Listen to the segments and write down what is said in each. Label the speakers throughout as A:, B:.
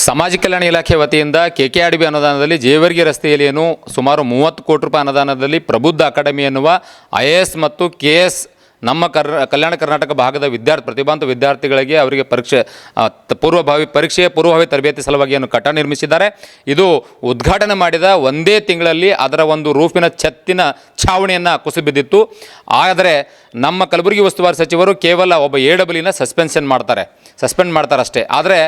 A: ಸಮಾಜ ಕಲ್ಯಾಣ ಇಲಾಖೆ ವತಿಯಿಂದ KKRDB ಅನುದಾನದಲ್ಲಿ ಜೇವರ್ಗಿ ರಸ್ತೆಯಲ್ಲಿ ಸುಮಾರು 30 ಕೋಟಿ ರೂಪಾಯಿ ಅನುದಾನದಲ್ಲಿ ಪ್ರಬುದ್ಧ ಅಕಾಡೆಮಿ ಎನ್ನುವ IAS ಮತ್ತು KS ನಮ್ಮ ಕಲ್ಯಾಣ ಕರ್ನಾಟಕ ಭಾಗದ ಪ್ರತಿಭಾವಂತ ವಿದ್ಯಾರ್ಥಿಗಳಿಗೆ ಅವರಿಗೆ ಪೂರ್ವಭಾವಿ ತರಬೇತಿ ಸಲುವಾಗಿ ಕಟ್ಟಡ ನಿರ್ಮಿಸಿದ್ದಾರೆ. ಇದು ಉದ್ಘಾಟನೆ ಮಾಡಿದ ಒಂದೇ ತಿಂಗಳಲ್ಲಿ ಅದರ ಒಂದು ರೂಫಿನ ಛತ್ತಿನ ಛಾವಣಿಯನ್ನು ಕುಸಿದು ಬಿದ್ದಿತ್ತು. ಆದರೆ ನಮ್ಮ ಕಲಬುರಗಿ ಉಸ್ತುವಾರಿ ಸಚಿವರು ಕೇವಲ ಒಬ್ಬ AWನ ಸಸ್ಪೆಂಡ್ ಮಾಡ್ತಾರೆ ಅಷ್ಟೇ. ಆದರೆ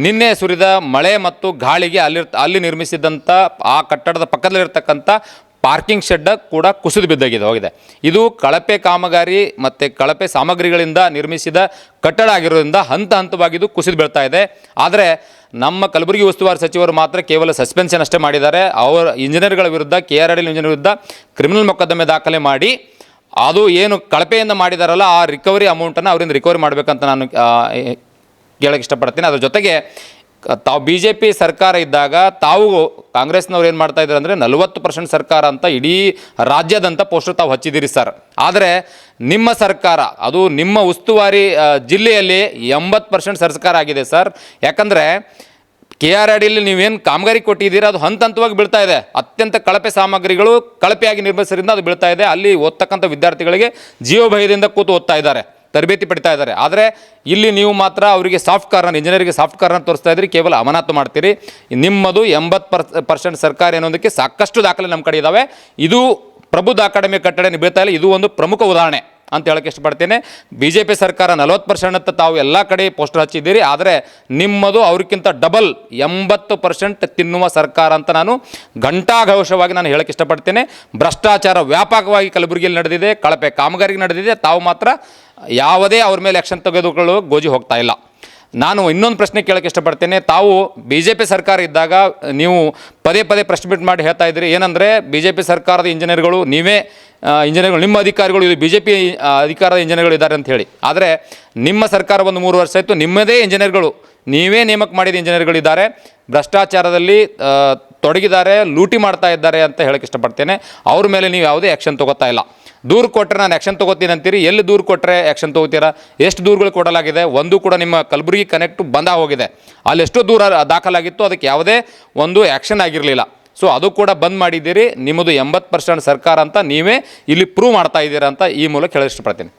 A: ನಿನ್ನೆ ಸುರಿದ ಮಳೆ ಮತ್ತು ಗಾಳಿಗೆ ಅಲ್ಲಿ ನಿರ್ಮಿಸಿದಂಥ ಆ ಕಟ್ಟಡದ ಪಕ್ಕದಲ್ಲಿರ್ತಕ್ಕಂಥ ಪಾರ್ಕಿಂಗ್ ಶೆಡ್ ಕೂಡ ಕುಸಿದು ಹೋಗಿದೆ. ಇದು ಕಳಪೆ ಕಾಮಗಾರಿ ಮತ್ತು ಕಳಪೆ ಸಾಮಗ್ರಿಗಳಿಂದ ನಿರ್ಮಿಸಿದ ಕಟ್ಟಡ ಆಗಿರೋದ್ರಿಂದ ಹಂತವಾಗಿ ಇದು ಕುಸಿದು ಬೀಳ್ತಾ ಇದೆ. ಆದರೆ ನಮ್ಮ ಕಲಬುರಗಿ ಉಸ್ತುವಾರಿ ಸಚಿವರು ಮಾತ್ರ ಕೇವಲ ಸಸ್ಪೆನ್ಷನ್ ಅಷ್ಟೇ ಮಾಡಿದ್ದಾರೆ. ಅವರ ಇಂಜಿನಿಯರ್ಗಳ ವಿರುದ್ಧ KRL ಇಂಜಿನಿಯರ್ ವಿರುದ್ಧ ಕ್ರಿಮಿನಲ್ ಮೊಕದ್ದಮೆ ದಾಖಲೆ ಮಾಡಿ ಅದು ಏನು ಕಳಪೆಯಿಂದ ಮಾಡಿದಾರಲ್ಲ ಆ ರಿಕವರಿ ಅಮೌಂಟನ್ನು ಅವರಿಂದ ರಿಕವರಿ ಮಾಡಬೇಕಂತ ನಾನು ಕೇಳಕ್ಕೆ ಇಷ್ಟಪಡ್ತೀನಿ. ಅದ್ರ ಜೊತೆಗೆ ತಾವು BJP ಸರ್ಕಾರ ಇದ್ದಾಗ ತಾವು ಕಾಂಗ್ರೆಸ್ನವ್ರು ಏನು ಮಾಡ್ತಾ ಇದ್ದಾರೆ ಅಂದರೆ 40% ಸರ್ಕಾರ ಅಂತ ಇಡೀ ರಾಜ್ಯದಂಥ ಪೋಸ್ಟರ್ ತಾವು ಹಚ್ಚಿದ್ದೀರಿ ಸರ್. ಆದರೆ ನಿಮ್ಮ ಸರ್ಕಾರ ಅದು ನಿಮ್ಮ ಉಸ್ತುವಾರಿ ಜಿಲ್ಲೆಯಲ್ಲಿ 80% ಸರ್ಕಾರ ಆಗಿದೆ ಸರ್. ಯಾಕಂದರೆ KRDಯಲ್ಲಿ ನೀವೇನು ಕಾಮಗಾರಿ ಕೊಟ್ಟಿದ್ದೀರಾ ಅದು ಹಂತವಾಗಿ ಬೀಳ್ತಾ ಇದೆ. ಅತ್ಯಂತ ಕಳಪೆ ಸಾಮಗ್ರಿಗಳು ಕಳಪೆಯಾಗಿ ನಿರ್ಮಿಸೋದ್ರಿಂದ ಅದು ಬೀಳ್ತಾ ಇದೆ. ಅಲ್ಲಿ ಓದ್ತಕ್ಕಂಥ ವಿದ್ಯಾರ್ಥಿಗಳಿಗೆ ಜೀವಭಯದಿಂದ ಕೂತು ಓದ್ತಾ ಇದ್ದಾರೆ, ತರಬೇತಿ ಪಡಿತಾ ಇದ್ದಾರೆ. ಆದರೆ ಇಲ್ಲಿ ನೀವು ಮಾತ್ರ ಅವರಿಗೆ ಇಂಜಿನಿಯರಿಗೆ ಸಾಫ್ಟ್ ಕಾರ್ನರ್ ತೋರಿಸ್ತಾ ಇದ್ರಿ, ಕೇವಲ ಅಮಾನತು ಮಾಡ್ತೀರಿ. ನಿಮ್ಮದು 80% ಸರ್ಕಾರ ಅನ್ನೋದಕ್ಕೆ ಸಾಕಷ್ಟು ದಾಖಲೆ ನಮ್ಮ ಕಡೆ ಇದ್ದಾವೆ. ಇದು ಪ್ರಬುದ್ಧ ಅಕಾಡೆಮಿ ಕಟ್ಟಡ ಬೀಳ್ತಾ ಇಲ್ಲ, ಇದು ಒಂದು ಪ್ರಮುಖ ಉದಾಹರಣೆ ಅಂತ ಹೇಳಕ್ಕೆ ಇಷ್ಟಪಡ್ತೇನೆ. BJP ಸರ್ಕಾರ 40% ಅಂತ ತಾವು ಎಲ್ಲ ಕಡೆ ಪೋಸ್ಟರ್ ಹಚ್ಚಿದ್ದೀರಿ, ಆದರೆ ನಿಮ್ಮದು ಅವ್ರಿಗಿಂತ ಡಬಲ್ 80% ತಿನ್ನುವ ಸರ್ಕಾರ ಅಂತ ನಾನು ಘಂಟಾಘೋಷವಾಗಿ ನಾನು ಹೇಳಕ್ಕೆ ಇಷ್ಟಪಡ್ತೇನೆ. ಭ್ರಷ್ಟಾಚಾರ ವ್ಯಾಪಕವಾಗಿ ಕಲಬುರಗಿಯಲ್ಲಿ ನಡೆದಿದೆ, ಕಳಪೆ ಕಾಮಗಾರಿಗೆ ನಡೆದಿದೆ. ತಾವು ಮಾತ್ರ ಯಾವುದೇ ಅವ್ರ ಮೇಲೆ ಆ್ಯಕ್ಷನ್ ತೆಗೆದುಕೊಳ್ಳಲು ಗೋಜಿ ಹೋಗ್ತಾ ಇಲ್ಲ. ನಾನು ಇನ್ನೊಂದು ಪ್ರಶ್ನೆ ಕೇಳೋಕ್ಕೆ ಇಷ್ಟಪಡ್ತೇನೆ. ತಾವು BJP ಸರ್ಕಾರ ಇದ್ದಾಗ ನೀವು ಪದೇ ಪ್ರೆಸ್ ಮೀಟ್ ಮಾಡಿ ಹೇಳ್ತಾ ಇದ್ದೀರಿ ಏನಂದರೆ BJP ಸರ್ಕಾರದ ಇಂಜಿನಿಯರ್ಗಳು ನೀವೇ ಇಂಜಿನಿಯರ್ಗಳು, ನಿಮ್ಮ ಅಧಿಕಾರಿಗಳು ಇದು BJP ಅಧಿಕಾರದ ಇಂಜಿನಿಯರ್ಗಳು ಇದ್ದಾರೆ ಅಂತ ಹೇಳಿ. ಆದರೆ ನಿಮ್ಮ ಸರ್ಕಾರ ಒಂದು 3 ವರ್ಷ ಆಯಿತು, ನಿಮ್ಮದೇ ಇಂಜಿನಿಯರ್ಗಳು ನೀವೇ ನೇಮಕ ಮಾಡಿದ ಇಂಜಿನಿಯರ್ಗಳಿದ್ದಾರೆ, ಭ್ರಷ್ಟಾಚಾರದಲ್ಲಿ ತೊಡಗಿದ್ದಾರೆ, ಲೂಟಿ ಮಾಡ್ತಾ ಇದ್ದಾರೆ ಅಂತ ಹೇಳಕ್ಕೆ ಇಷ್ಟಪಡ್ತೇನೆ. ಅವ್ರ ಮೇಲೆ ನೀವು ಯಾವುದೇ ಆ್ಯಕ್ಷನ್ ತೊಗೋತಾ ಇಲ್ಲ. ದೂರು ಕೊಟ್ಟರೆ ನಾನು ಆ್ಯಕ್ಷನ್ ತೊಗೋತೀನಿ ಅಂತೀರಿ, ಎಲ್ಲಿ ದೂರು ಕೊಟ್ಟರೆ ಆ್ಯಕ್ಷನ್ ತೊಗೋತೀರಾ? ಎಷ್ಟು ದೂರುಗಳು ಕೊಡಲಾಗಿದೆ? ಒಂದು ಕೂಡ ನಿಮ್ಮ ಕಲಬುರಗಿ ಕನೆಕ್ಟು ಬಂದ ಹೋಗಿದೆ. ಅಲ್ಲಿ ಎಷ್ಟೋ ದೂರ ದಾಖಲಾಗಿತ್ತು, ಅದಕ್ಕೆ ಯಾವುದೇ ಒಂದು ಆ್ಯಕ್ಷನ್ ಆಗಿರಲಿಲ್ಲ. ಸೊ ಅದು ಕೂಡ ಬಂದ್ ಮಾಡಿದ್ದೀರಿ. ನಿಮ್ಮದು 80% ಸರ್ಕಾರ ಅಂತ ನೀವೇ ಇಲ್ಲಿ ಪ್ರೂವ್ ಮಾಡ್ತಾ ಇದ್ದೀರಾ ಅಂತ ಈ ಮೂಲಕ ಹೇಳಕ್ಕೆ ಇಷ್ಟಪಡ್ತೀನಿ.